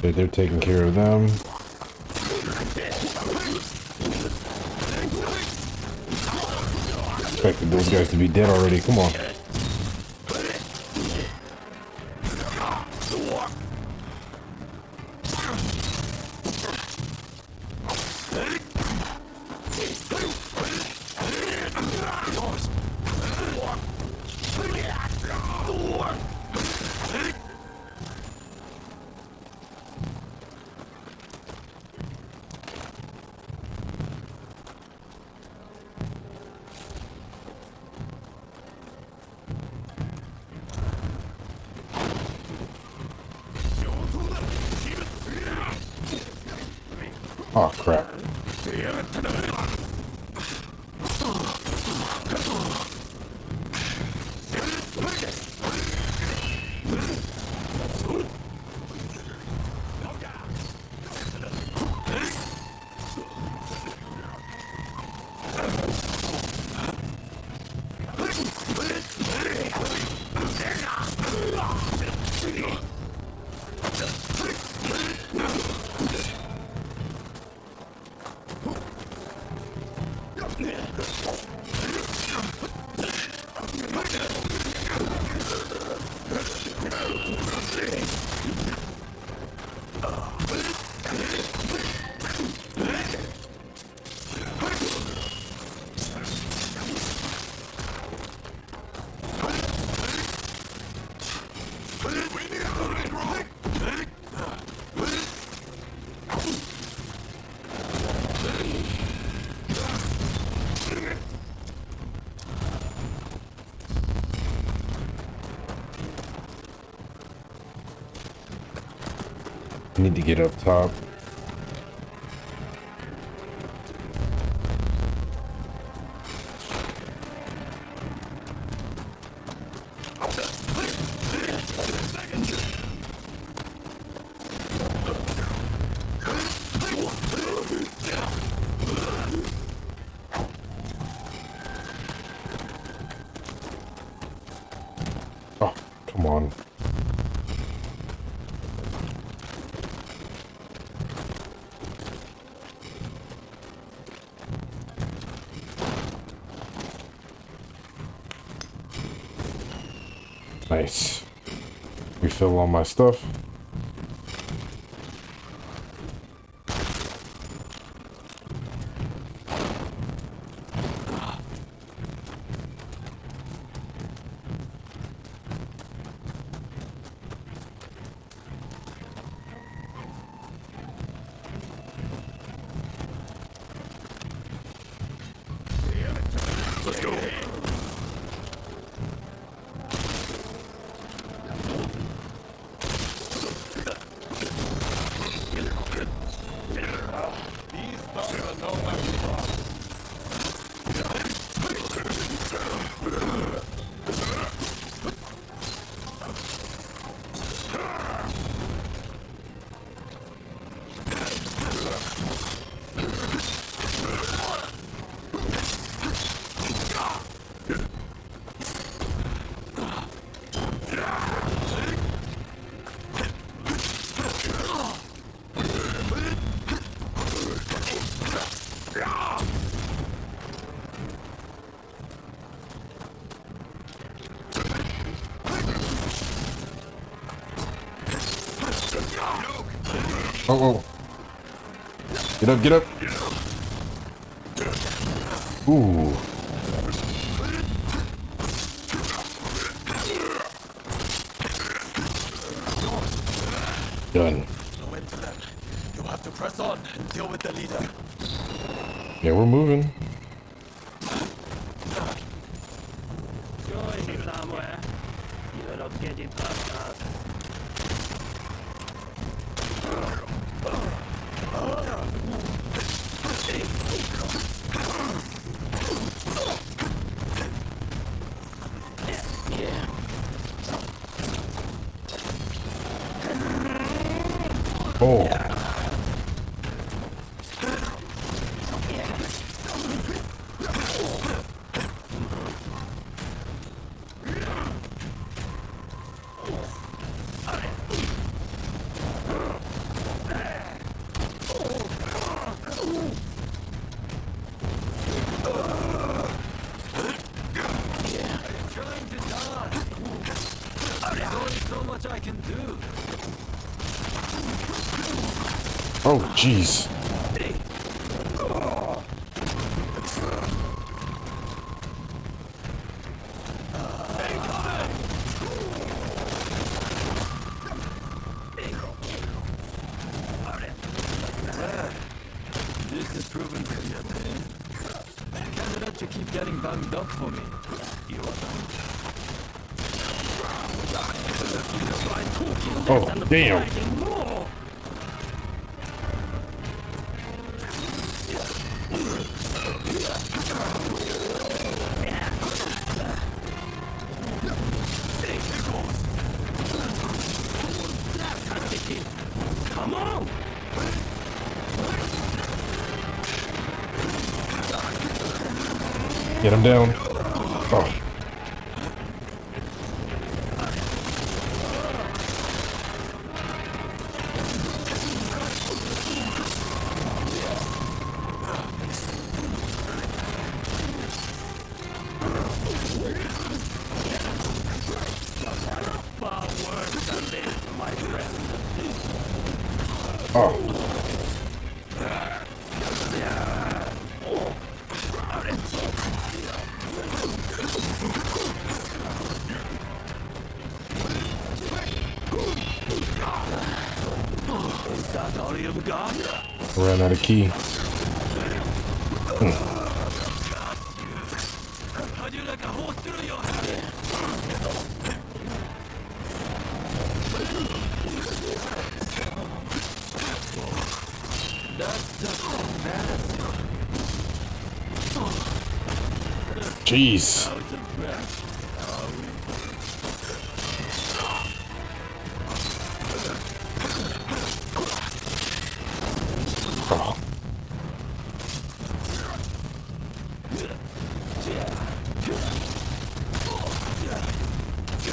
They're taking care of them. Expected those guys to be dead already. Come on. Oh, crap. Need to get up top. Oh, come on. Nice. Refill all my stuff. Let's go. Oh, oh. Get up, get up. Ooh. Done. No end to them. You'll have to press on and deal with the leader. Yeah, we're moving. Join me somewhere. You're not getting past us. Oh. Oh, jeez. This is proven to be a pain. Can't let you keep getting banged up for me. Oh, damn. Come on! Get him down. Oh. Oh. Is that all you've got? Ran out of key. How'd you like a hole through your head? That's just fantasy. Jeez. Out of breath. Oh.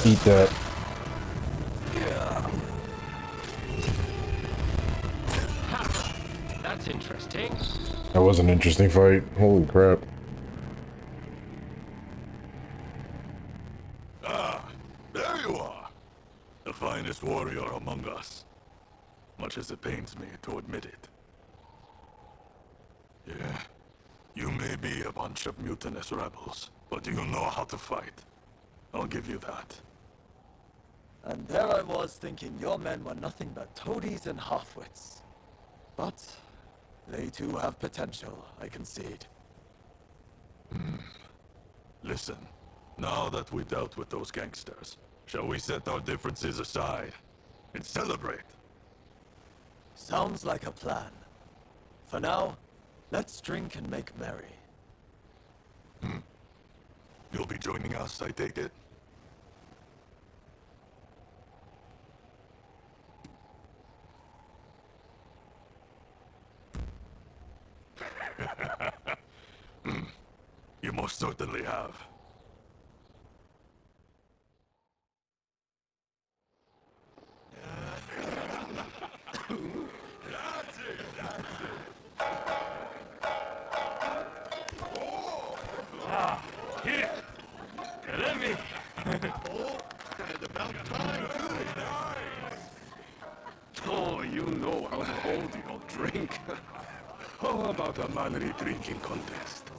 Eat that. That's interesting. That was an interesting fight. Holy crap. Ah, there you are. The finest warrior among us. Much as it pains me to admit it. Yeah, you may be a bunch of mutinous rebels, but you know how to fight. I'll give you that. And there I was thinking your men were nothing but toadies and halfwits. But they too have potential, I concede. Listen, now that we dealt with those gangsters, shall we set our differences aside and celebrate? Sounds like a plan. For now, let's drink and make merry. You'll be joining us, I take it? You most certainly have. Here! Let me! Oh, you know how cold you'll drink. How about a manly drinking contest?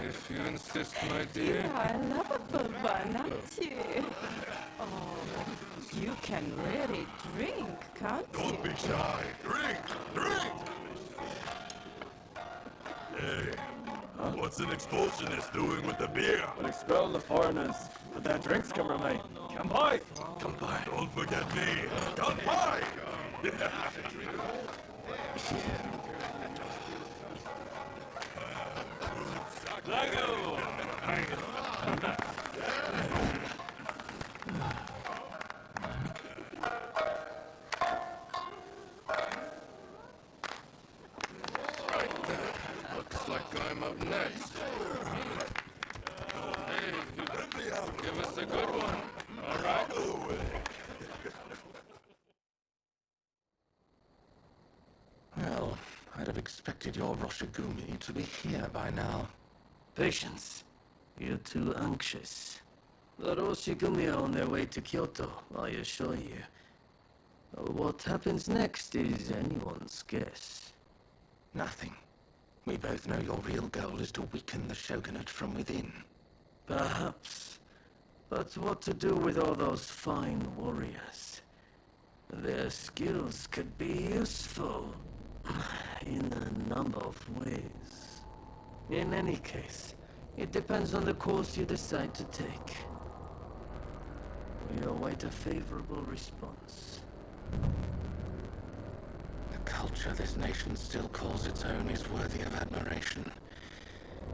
If you insist, my dear. A lovable one, aren't you? Oh, you can really drink, can't you? Don't be shy. Drink! Drink! Hey, what's an expulsionist doing with the beer? We'll expel the foreigners, but their drinks can remain. Come by! Come by. Don't forget me. Come by! Looks like I'm up next. Hey, give us a good one. All right? Well, I'd have expected your Roshigumi to be here by now. Patience. You're too anxious. The Roshigumi are on their way to Kyoto, I assure you. What happens next is anyone's guess. Nothing. We both know your real goal is to weaken the shogunate from within. Perhaps. But what to do with all those fine warriors? Their skills could be useful in a number of ways. In any case, it depends on the course you decide to take. We await a favorable response. The culture this nation still calls its own is worthy of admiration.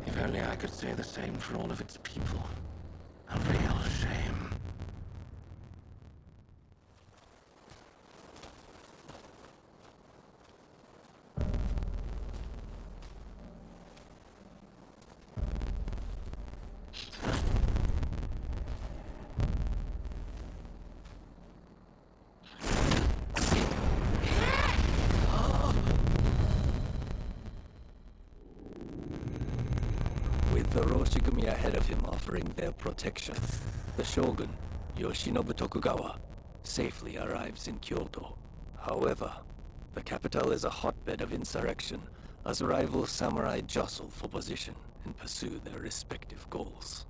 If only I could say the same for all of its people. A real shame. With the Roshigumi ahead of him offering their protection, the shogun, Yoshinobu Tokugawa, safely arrives in Kyoto. However, the capital is a hotbed of insurrection as rival samurai jostle for position and pursue their respective goals.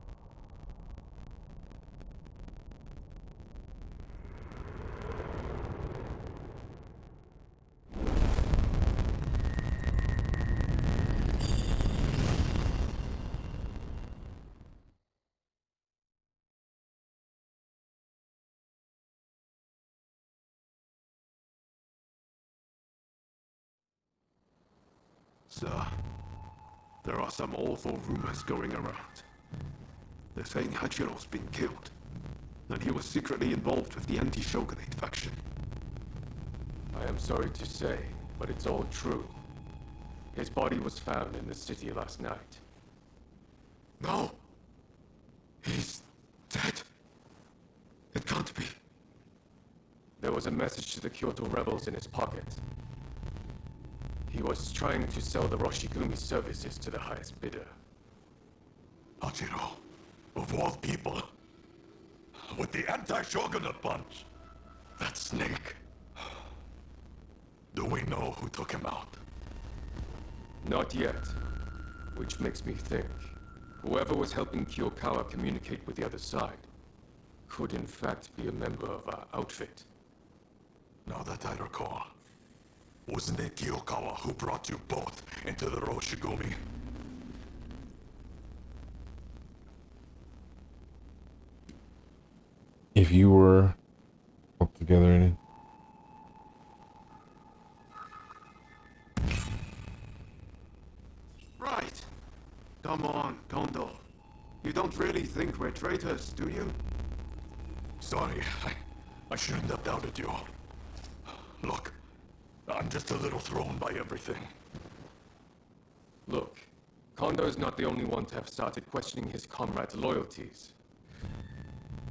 Sir, there are some awful rumors going around. They're saying Hachiro's been killed, and he was secretly involved with the anti-shogunate faction. I am sorry to say, but it's all true. His body was found in the city last night. No! He's dead. It can't be. There was a message to the Kyoto rebels in his pocket. He was trying to sell the Roshigumi services to the highest bidder. Hachiro, of all people, with the anti-shogunate punch. That snake. Do we know who took him out? Not yet. Which makes me think, whoever was helping Kyokawa communicate with the other side could in fact be a member of our outfit. Now that I recall, wasn't it Kyokawa who brought you both into the Roshigumi? If you were all together in it. Right. Come on, Kondo. You don't really think we're traitors, do you? Sorry, I shouldn't have doubted you. Look, I'm just a little thrown by everything. Look, Kondo is not the only one to have started questioning his comrades' loyalties.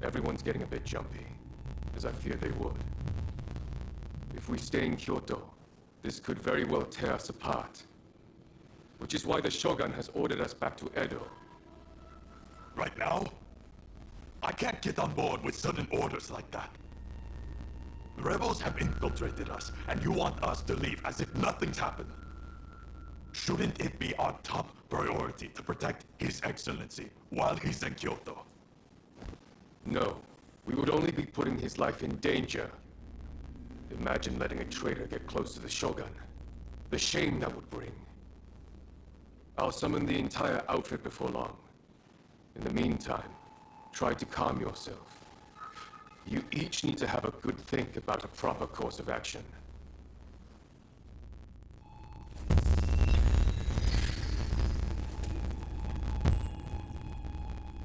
Everyone's getting a bit jumpy, as I fear they would. If we stay in Kyoto, this could very well tear us apart. Which is why the Shogun has ordered us back to Edo. Right now? I can't get on board with sudden orders like that. The rebels have infiltrated us, and you want us to leave as if nothing's happened. Shouldn't it be our top priority to protect His Excellency while he's in Kyoto? No, we would only be putting his life in danger. Imagine letting a traitor get close to the Shogun. The shame that would bring. I'll summon the entire outfit before long. In the meantime, try to calm yourself. You each need to have a good think about a proper course of action.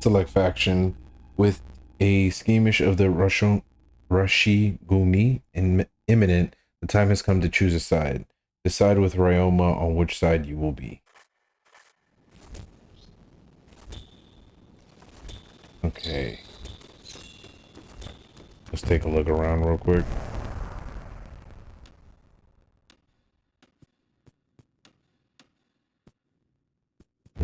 Select faction with a skirmish of the Roshigumi imminent. The time has come to choose a side. Decide with Ryoma on which side you will be. Okay. Let's take a look around real quick.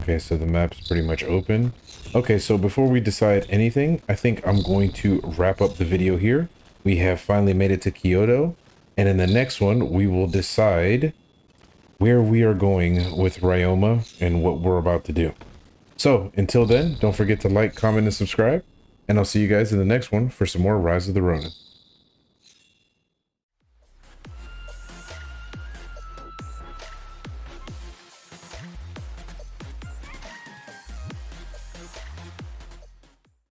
Okay, so the map's pretty much open. Okay, so before we decide anything, I think I'm going to wrap up the video here. We have finally made it to Kyoto, and in the next one, we will decide where we are going with Ryoma and what we're about to do. So until then, don't forget to like, comment, and subscribe, and I'll see you guys in the next one for some more Rise of the Ronin.